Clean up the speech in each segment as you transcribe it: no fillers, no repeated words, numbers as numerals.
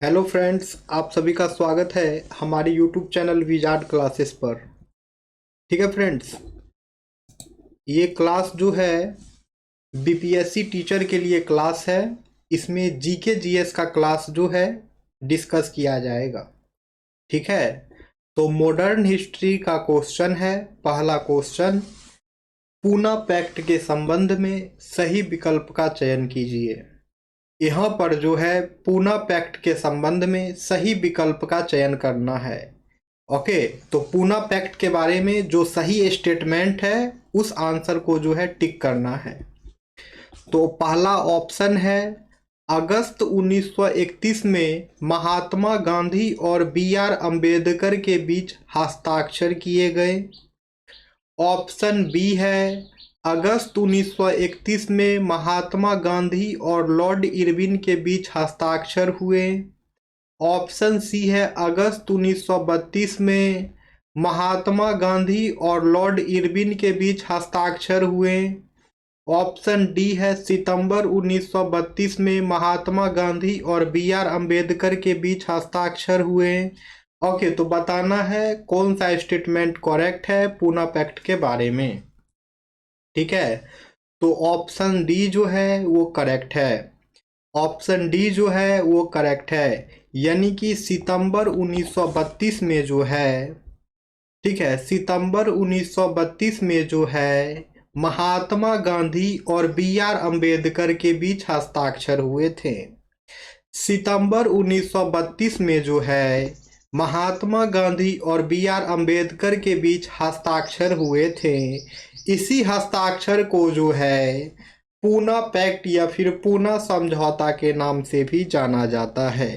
Hello friends, आप सभी का स्वागत है हमारे यूट्यूब चैनल विजार्ड क्लासेस पर। ठीक है फ्रेंड्स, ये क्लास जो है बीपीएससी टीचर के लिए क्लास है। इसमें जीके जीएस का क्लास जो है डिस्कस किया जाएगा। ठीक है, तो मॉडर्न हिस्ट्री का क्वेश्चन है। पहला क्वेश्चन, पूना पैक्ट के संबंध में सही विकल्प का चयन कीजिए। यहाँ पर जो है पूना पैक्ट के संबंध में सही विकल्प का चयन करना है। ओके, तो पूना पैक्ट के बारे में जो सही स्टेटमेंट है उस आंसर को जो है टिक करना है। तो पहला ऑप्शन है, अगस्त 1931 में महात्मा गांधी और बी आर अम्बेडकर के बीच हस्ताक्षर किए गए। ऑप्शन बी है, अगस्त 1931 में महात्मा गांधी और लॉर्ड इरविन के बीच हस्ताक्षर हुए। ऑप्शन सी है, अगस्त 1932 में महात्मा गांधी और लॉर्ड इरविन के बीच हस्ताक्षर हुए। ऑप्शन डी है, सितंबर 1932 में महात्मा गांधी और बी आर अम्बेडकर के बीच हस्ताक्षर हुए। ओके, तो बताना है कौन सा स्टेटमेंट करेक्ट है पूना पैक्ट के बारे में। ठीक है, तो ऑप्शन डी जो है वो करेक्ट है। ऑप्शन डी जो है वो करेक्ट है, यानी कि सितंबर 1932 में जो है, ठीक है, सितंबर 1932 में जो है महात्मा गांधी और बी आर अम्बेडकर के बीच हस्ताक्षर हुए थे। सितंबर 1932 में जो है महात्मा गांधी और बी आर अम्बेडकर के बीच हस्ताक्षर हुए थे। इसी हस्ताक्षर को जो है पूना पैक्ट या फिर पूना समझौता के नाम से भी जाना जाता है।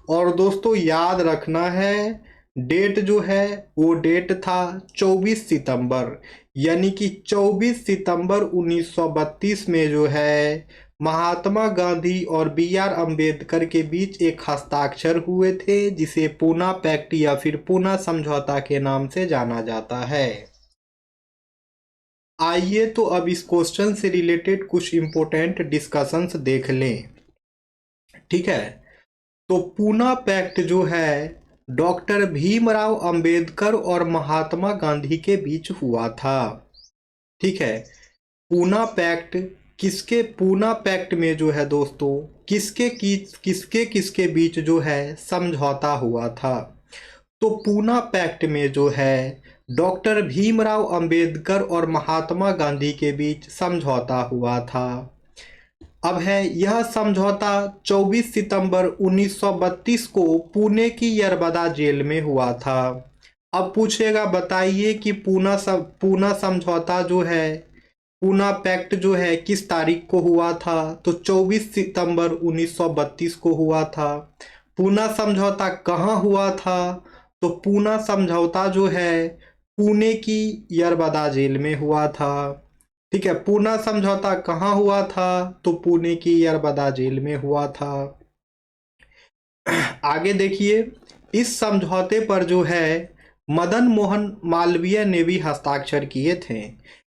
और दोस्तों याद रखना है, डेट जो है वो डेट था 24 सितंबर, यानी कि 24 सितंबर 1932 में जो है महात्मा गांधी और बी आर अम्बेडकर के बीच एक हस्ताक्षर हुए थे, जिसे पूना पैक्ट या फिर पूना समझौता के नाम से जाना जाता है। आइए तो अब इस क्वेश्चन से रिलेटेड कुछ इंपॉर्टेंट डिस्कशंस देख लें। ठीक है, तो पूना पैक्ट जो है डॉक्टर भीमराव अंबेडकर और महात्मा गांधी के बीच हुआ था। ठीक है, पूना पैक्ट पूना पैक्ट में जो है दोस्तों किसके बीच जो है समझौता हुआ था। तो पूना पैक्ट में जो है डॉक्टर भीमराव अंबेडकर और महात्मा गांधी के बीच समझौता हुआ था। अब है यह समझौता 24 सितंबर 1932 को पुणे की यरबदा जेल में हुआ था। अब पूछेगा बताइए कि पूना समझौता जो है, पूना पैक्ट जो है किस तारीख को हुआ था। तो 24 सितंबर 1932 को हुआ था। पूना समझौता कहाँ हुआ था। तो पूना समझौता जो है पुणे की यरबदा जेल में हुआ था। ठीक है, पूना समझौता कहाँ हुआ था। तो पुणे की यरबदा जेल में हुआ था। आगे देखिए, इस समझौते पर जो है मदन मोहन मालवीय ने भी हस्ताक्षर किए थे।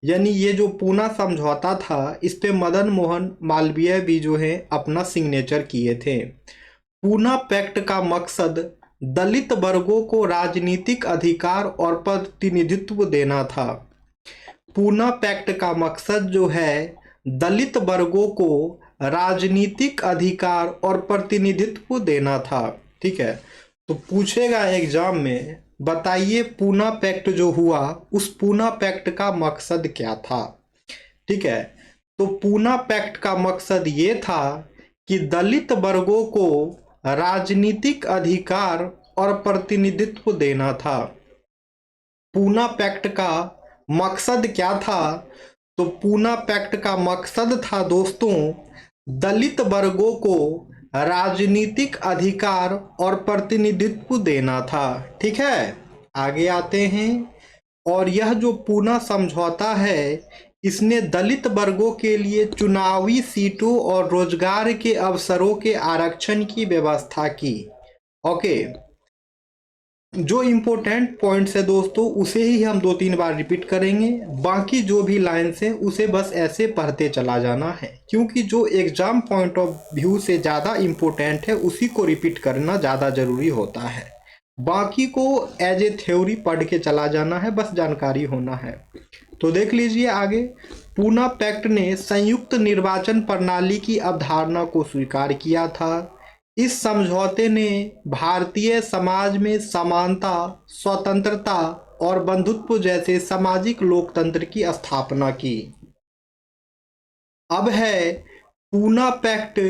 यानी ये जो पूना समझौता था इस पे मदन मोहन मालवीय भी जो है अपना सिग्नेचर किए थे। पूना पैक्ट का मकसद दलित वर्गों को राजनीतिक अधिकार और प्रतिनिधित्व देना था। पूना पैक्ट का मकसद जो है दलित वर्गों को राजनीतिक अधिकार और प्रतिनिधित्व देना था। ठीक है, तो पूछेगा एग्जाम में बताइए पूना पैक्ट जो हुआ उस पूना पैक्ट का मकसद क्या था। ठीक है, तो पूना पैक्ट का मकसद ये था कि दलित वर्गों को राजनीतिक अधिकार और प्रतिनिधित्व देना था। पूना पैक्ट का मकसद क्या था। तो पूना पैक्ट का मकसद था दोस्तों दलित वर्गों को राजनीतिक अधिकार और प्रतिनिधित्व देना था। ठीक है, आगे आते हैं। और यह जो पूना समझौता है इसने दलित वर्गों के लिए चुनावी सीटों और रोजगार के अवसरों के आरक्षण की व्यवस्था की। ओके, जो इम्पोर्टेंट पॉइंट्स है दोस्तों उसे ही हम 2-3 बार रिपीट करेंगे, बाकी जो भी लाइन्स हैं उसे बस ऐसे पढ़ते चला जाना है, क्योंकि जो एग्जाम पॉइंट ऑफ व्यू से ज़्यादा इम्पोर्टेंट है उसी को रिपीट करना ज़्यादा ज़रूरी होता है। बाकी को एज ए थ्योरी पढ़ के चला जाना है, बस जानकारी होना है। तो देख लीजिए आगे। पूना पैक्ट ने संयुक्त निर्वाचन प्रणाली की अवधारणा को स्वीकार किया था। इस समझौते ने भारतीय समाज में समानता, स्वतंत्रता और बंधुत्व जैसे सामाजिक लोकतंत्र की स्थापना की। अब है पूना पैक्ट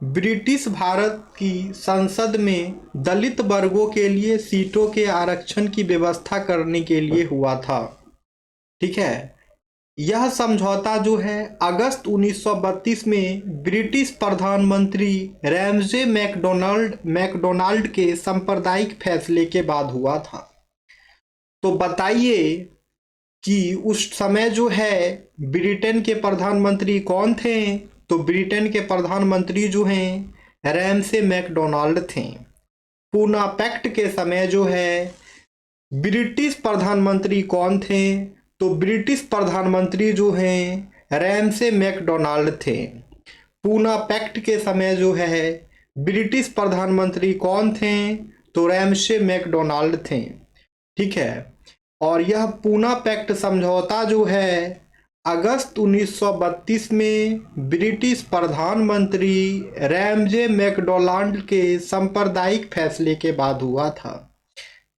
ब्रिटिश भारत की संसद में दलित वर्गों के लिए सीटों के आरक्षण की व्यवस्था करने के लिए हुआ था। ठीक है, यह समझौता जो है अगस्त 1932 में ब्रिटिश प्रधानमंत्री रैमजे मैकडोनाल्ड के सांप्रदायिक फैसले के बाद हुआ था। तो बताइए कि उस समय जो है ब्रिटेन के प्रधानमंत्री कौन थे? तो ब्रिटेन के प्रधानमंत्री जो हैं रैमजे मैकडोनाल्ड थे। पूना पैक्ट के समय जो है ब्रिटिश प्रधानमंत्री कौन थे? तो ब्रिटिश प्रधानमंत्री जो हैं रैमजे मैकडोनाल्ड थे। पूना पैक्ट के समय जो है ब्रिटिश प्रधानमंत्री कौन थे? तो रैमजे मैकडोनाल्ड थे। ठीक है, और यह पूना पैक्ट समझौता जो है अगस्त 1932 में ब्रिटिश प्रधानमंत्री रैमजे मैकडोनाल्ड के सांप्रदायिक फैसले के बाद हुआ था।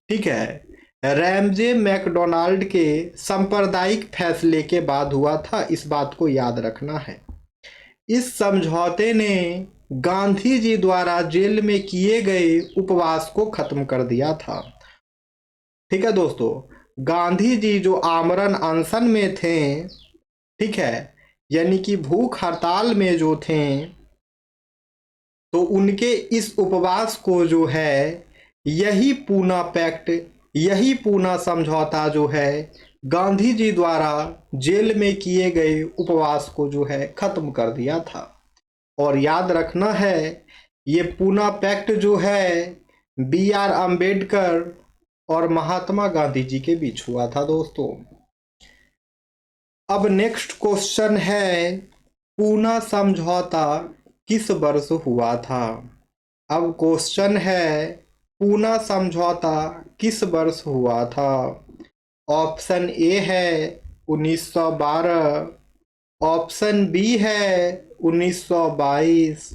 ठीक है, रैमजे मैकडोनाल्ड के सांप्रदायिक फैसले के बाद हुआ था, इस बात को याद रखना है। इस समझौते ने गांधी जी द्वारा जेल में किए गए उपवास को खत्म कर दिया था। ठीक है दोस्तों, गांधी जी जो आमरण अनशन में थे, ठीक है, यानी कि भूख हड़ताल में जो थे, तो उनके इस उपवास को जो है यही पूना पैक्ट, यही पूना समझौता जो है गांधी जी द्वारा जेल में किए गए उपवास को जो है खत्म कर दिया था। और याद रखना है ये पूना पैक्ट जो है BR अम्बेडकर और महात्मा गांधी जी के बीच हुआ था दोस्तों। अब नेक्स्ट क्वेश्चन है पूना समझौता किस वर्ष हुआ था? अब क्वेश्चन है पूना समझौता किस वर्ष हुआ था? ऑप्शन ए है 1912, ऑप्शन बी है 1922,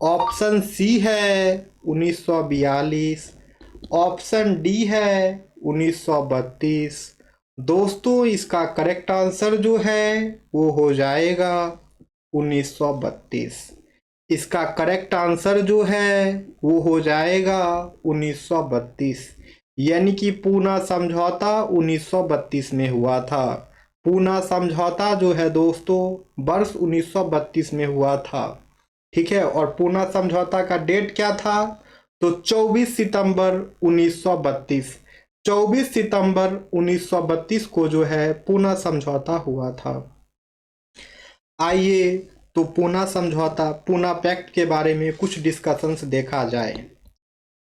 ऑप्शन सी है 1942, ऑप्शन डी है 1932। दोस्तों इसका करेक्ट आंसर जो है वो हो जाएगा 1932। इसका करेक्ट आंसर जो है वो हो जाएगा 1932, यानी कि पूना समझौता 1932 में हुआ था। पूना समझौता जो है दोस्तों वर्ष 1932 में हुआ था। ठीक है, और पूना समझौता का डेट क्या था? तो 24 सितंबर 1932। 24 सितंबर 1932 को जो है पूना समझौता हुआ था। आइए तो पूना समझौता, पूना पैक्ट के बारे में कुछ डिस्कशंस देखा जाए।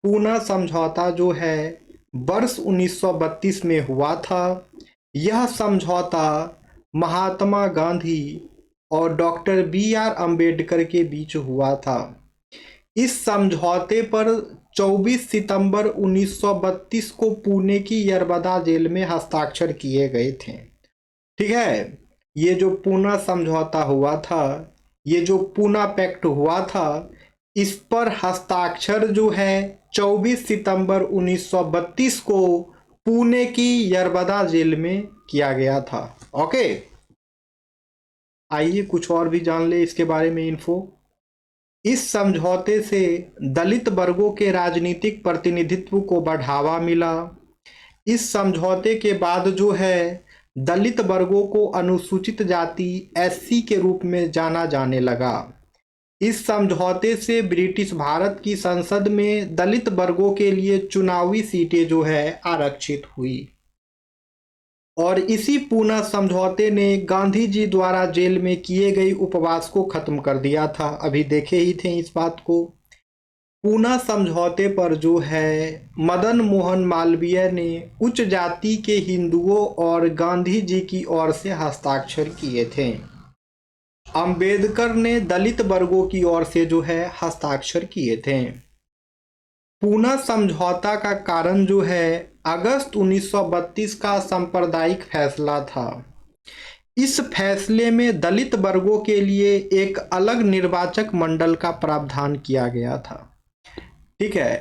पूना समझौता जो है वर्ष 1932 में हुआ था। यह समझौता महात्मा गांधी और डॉक्टर BR अम्बेडकर के बीच हुआ था। इस समझौते पर 24 सितंबर 1932 को पुणे की यरबदा जेल में हस्ताक्षर किए गए थे। ठीक है, ये जो पूना समझौता हुआ था, ये जो पूना पैक्ट हुआ था, इस पर हस्ताक्षर जो है 24 सितंबर 1932 को पुणे की यरबदा जेल में किया गया था। ओके, आइए कुछ और भी जान ले इसके बारे में इन्फो। इस समझौते से दलित वर्गों के राजनीतिक प्रतिनिधित्व को बढ़ावा मिला। इस समझौते के बाद जो है दलित वर्गों को अनुसूचित जाति SC के रूप में जाना जाने लगा। इस समझौते से ब्रिटिश भारत की संसद में दलित वर्गों के लिए चुनावी सीटें जो है आरक्षित हुई। और इसी पूना समझौते ने गांधी जी द्वारा जेल में किए गए उपवास को खत्म कर दिया था। अभी देखे ही थे इस बात को। पूना समझौते पर जो है मदन मोहन मालवीय ने उच्च जाति के हिंदुओं और गांधी जी की ओर से हस्ताक्षर किए थे। अंबेडकर ने दलित वर्गों की ओर से जो है हस्ताक्षर किए थे। पूना समझौता का कारण जो है अगस्त 1932 का सांप्रदायिक फैसला था। इस फैसले में दलित वर्गों के लिए एक अलग निर्वाचक मंडल का प्रावधान किया गया था। ठीक है,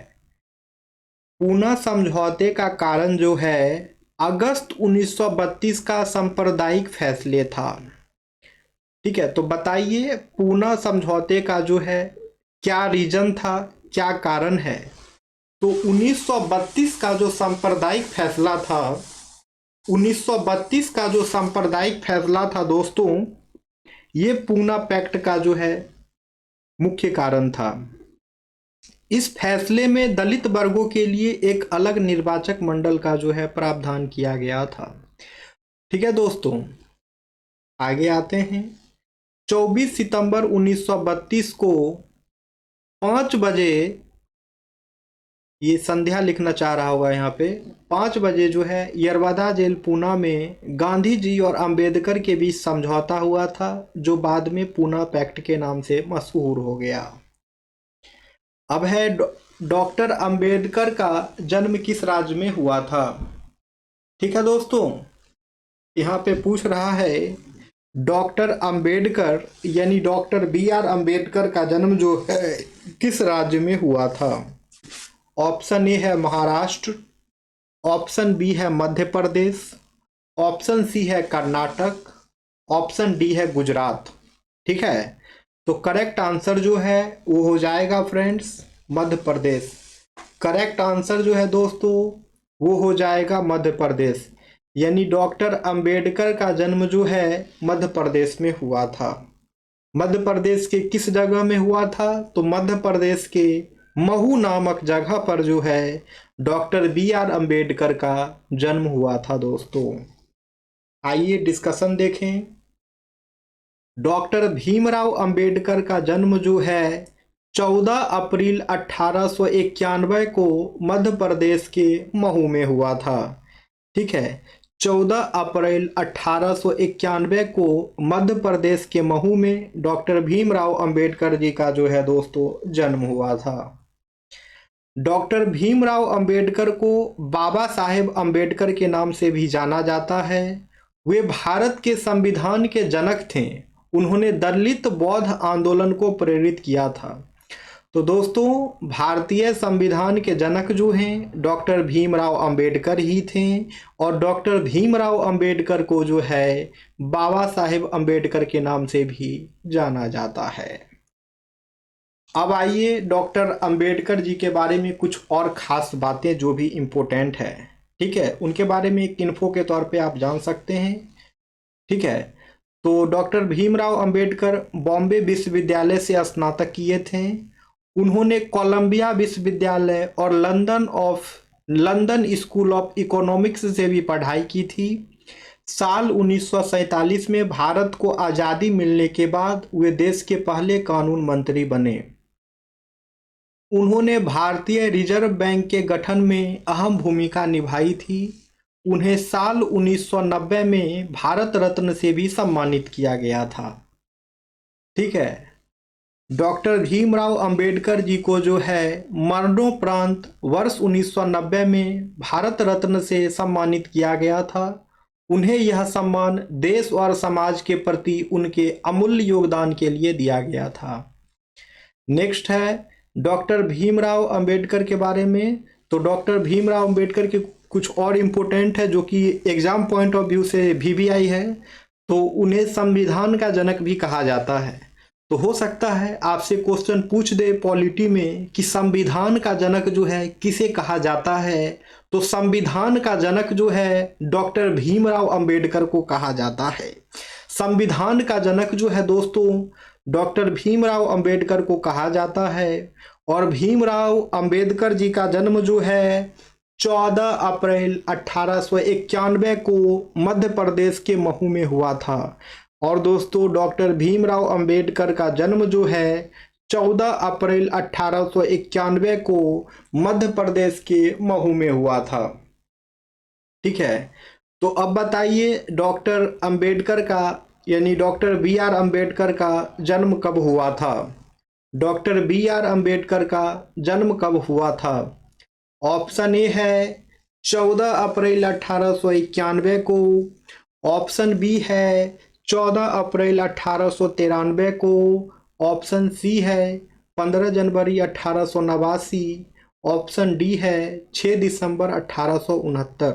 पूना समझौते का कारण जो है अगस्त 1932 का सांप्रदायिक फैसले था। ठीक है, तो बताइए पूना समझौते का जो है क्या रीजन था, क्या कारण है। तो 1932 का जो सांप्रदायिक फैसला था, 1932 का जो सांप्रदायिक फैसला था दोस्तों, ये पूना पैक्ट का जो है मुख्य कारण था। इस फैसले में दलित वर्गों के लिए एक अलग निर्वाचक मंडल का जो है प्रावधान किया गया था। ठीक है दोस्तों, आगे आते हैं। 24 सितंबर 1932 को 5 बजे, ये संध्या लिखना चाह रहा होगा यहाँ पे, 5 बजे जो है यरवदा जेल पूना में गांधी जी और अंबेडकर के बीच समझौता हुआ था, जो बाद में पूना पैक्ट के नाम से मशहूर हो गया। अब है डॉक्टर अंबेडकर का जन्म किस राज्य में हुआ था। ठीक है दोस्तों, यहाँ पे पूछ रहा है डॉक्टर अंबेडकर यानी डॉक्टर BR अंबेडकर का जन्म जो है किस राज्य में हुआ था। ऑप्शन ए है महाराष्ट्र, ऑप्शन बी है मध्य प्रदेश, ऑप्शन सी है कर्नाटक, ऑप्शन डी है गुजरात। ठीक है, तो करेक्ट आंसर जो है वो हो जाएगा friends Madhya Pradesh. Correct answer जो है दोस्तों वो हो जाएगा मध्य प्रदेश, यानी डॉक्टर अंबेडकर का जन्म जो है मध्य प्रदेश में हुआ था। मध्य प्रदेश के किस जगह में हुआ था, तो मध्य प्रदेश के महू नामक जगह पर जो है डॉक्टर BR अंबेडकर का जन्म हुआ था दोस्तों। आइए डिस्कशन देखें। डॉक्टर भीमराव अंबेडकर का जन्म जो है 14 अप्रैल 1891 को मध्य प्रदेश के महू में हुआ था। ठीक है, 14 अप्रैल 1891 को मध्य प्रदेश के महू में डॉक्टर भीमराव अंबेडकर जी का जो है दोस्तों जन्म हुआ था। डॉक्टर भीमराव अंबेडकर को बाबा साहेब अंबेडकर के नाम से भी जाना जाता है। वे भारत के संविधान के जनक थे। उन्होंने दलित बौद्ध आंदोलन को प्रेरित किया था। तो दोस्तों भारतीय संविधान के जनक जो हैं डॉक्टर भीमराव अंबेडकर ही थे, और डॉक्टर भीमराव अंबेडकर को जो है बाबा साहेब अंबेडकर के नाम से भी जाना जाता है। अब आइए डॉक्टर अंबेडकर जी के बारे में कुछ और खास बातें जो भी इम्पोर्टेंट है, ठीक है, उनके बारे में एक इन्फो के तौर पे आप जान सकते हैं। ठीक है, तो डॉक्टर भीमराव अंबेडकर बॉम्बे विश्वविद्यालय से स्नातक किए थे। उन्होंने कोलंबिया विश्वविद्यालय और लंदन स्कूल ऑफ इकोनॉमिक्स से भी पढ़ाई की थी। साल 1947 में भारत को आज़ादी मिलने के बाद वे देश के पहले कानून मंत्री बने। उन्होंने भारतीय रिजर्व बैंक के गठन में अहम भूमिका निभाई थी। उन्हें साल 1990 में भारत रत्न से भी सम्मानित किया गया था। ठीक है, डॉक्टर भीमराव अंबेडकर जी को जो है मरणोपरांत वर्ष 1990 में भारत रत्न से सम्मानित किया गया था। उन्हें यह सम्मान देश और समाज के प्रति उनके अमूल्य योगदान के लिए दिया गया था। नेक्स्ट है डॉक्टर भीमराव अंबेडकर के बारे में। तो डॉक्टर भीमराव अंबेडकर के कुछ और इम्पोर्टेंट है जो कि एग्जाम पॉइंट ऑफ व्यू से भी आई है। तो उन्हें संविधान का जनक भी कहा जाता है। तो हो सकता है आपसे क्वेश्चन पूछ दे पॉलिटी में कि संविधान का जनक जो है किसे कहा जाता है, तो संविधान का जनक जो है डॉक्टर भीमराव अंबेडकर को कहा जाता है। संविधान का जनक जो है दोस्तों डॉक्टर भीमराव अंबेडकर को कहा जाता है। और भीमराव अंबेडकर जी का जन्म जो है 14 अप्रैल 1891 को मध्य प्रदेश के महू में हुआ था। और दोस्तों डॉक्टर भीमराव अंबेडकर का जन्म जो है 14 अप्रैल 1891 को मध्य प्रदेश के महू में हुआ था। ठीक है, तो अब बताइए डॉक्टर अंबेडकर का यानी डॉक्टर बी आर अंबेडकर का जन्म कब हुआ था? डॉक्टर बी आर अंबेडकर का जन्म कब हुआ था? ऑप्शन ए है 14 अप्रैल 1891 को, ऑप्शन बी है 14 अप्रैल 1893 को, ऑप्शन सी है 15 जनवरी 1889, ऑप्शन डी है 6 दिसंबर 1869।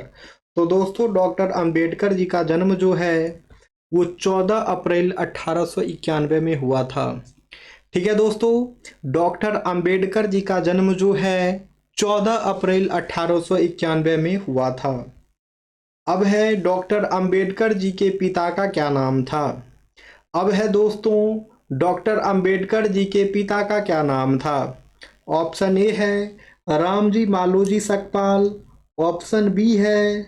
तो दोस्तों डॉक्टर अंबेडकर जी का जन्म जो है वो 14 अप्रैल 1891 में हुआ था। ठीक है दोस्तों, डॉक्टर अंबेडकर जी का जन्म जो है 14 अप्रैल 1891 में हुआ था। अब है डॉक्टर अंबेडकर जी के पिता का क्या नाम था? अब है दोस्तों डॉक्टर अंबेडकर जी के पिता का क्या नाम था? ऑप्शन ए है रामजी मालोजी सकपाल, ऑप्शन बी है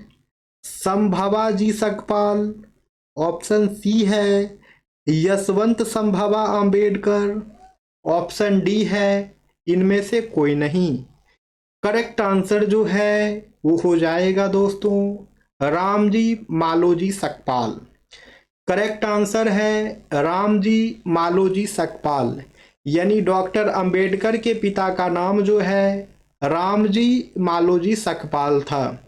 संभवाजी सकपाल, ऑप्शन सी है यशवंत संभवा अंबेडकर, ऑप्शन डी है इनमें से कोई नहीं। करेक्ट आंसर जो है वो हो जाएगा दोस्तों रामजी मालोजी सकपाल। करेक्ट आंसर है रामजी मालोजी सकपाल, यानी डॉक्टर अंबेडकर के पिता का नाम जो है रामजी मालोजी सकपाल था।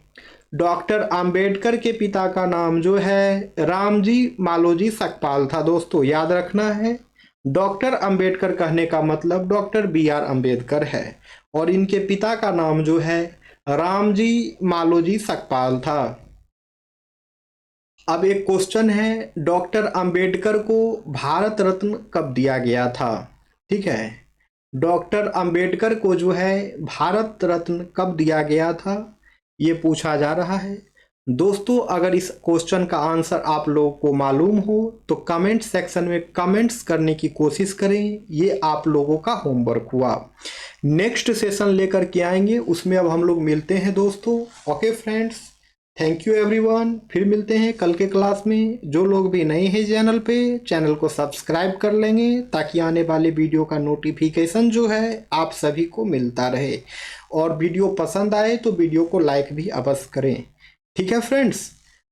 डॉक्टर अंबेडकर के पिता का नाम जो है रामजी मालोजी सकपाल था। दोस्तों याद रखना है, डॉक्टर अंबेडकर कहने का मतलब डॉक्टर बी आर अंबेडकर है और इनके पिता का नाम जो है रामजी मालोजी सकपाल था। अब एक क्वेश्चन है, डॉक्टर अंबेडकर को भारत रत्न कब दिया गया था? ठीक है, डॉक्टर अंबेडकर को जो है भारत रत्न कब दिया गया था ये पूछा जा रहा है। दोस्तों अगर इस क्वेश्चन का आंसर आप लोगों को मालूम हो तो कमेंट सेक्शन में कमेंट्स करने की कोशिश करें, ये आप लोगों का होमवर्क हुआ। नेक्स्ट सेशन लेकर के आएंगे, उसमें अब हम लोग मिलते हैं दोस्तों। Okay friends, thank you everyone, फिर मिलते हैं कल के क्लास में। जो लोग भी नए हैं चैनल पे, चैनल को सब्सक्राइब कर लेंगे ताकि आने वाले वीडियो का नोटिफिकेशन जो है आप सभी को मिलता रहे, और वीडियो पसंद आए तो वीडियो को लाइक भी अवश्य करें। ठीक है फ्रेंड्स,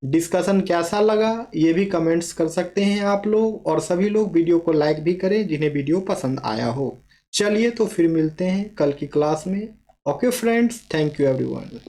डिस्कशन कैसा लगा ये भी कमेंट्स कर सकते हैं आप लोग, और सभी लोग वीडियो को लाइक भी करें जिन्हें वीडियो पसंद आया हो। चलिए तो फिर मिलते हैं कल की क्लास में। Okay friends, thank you everyone.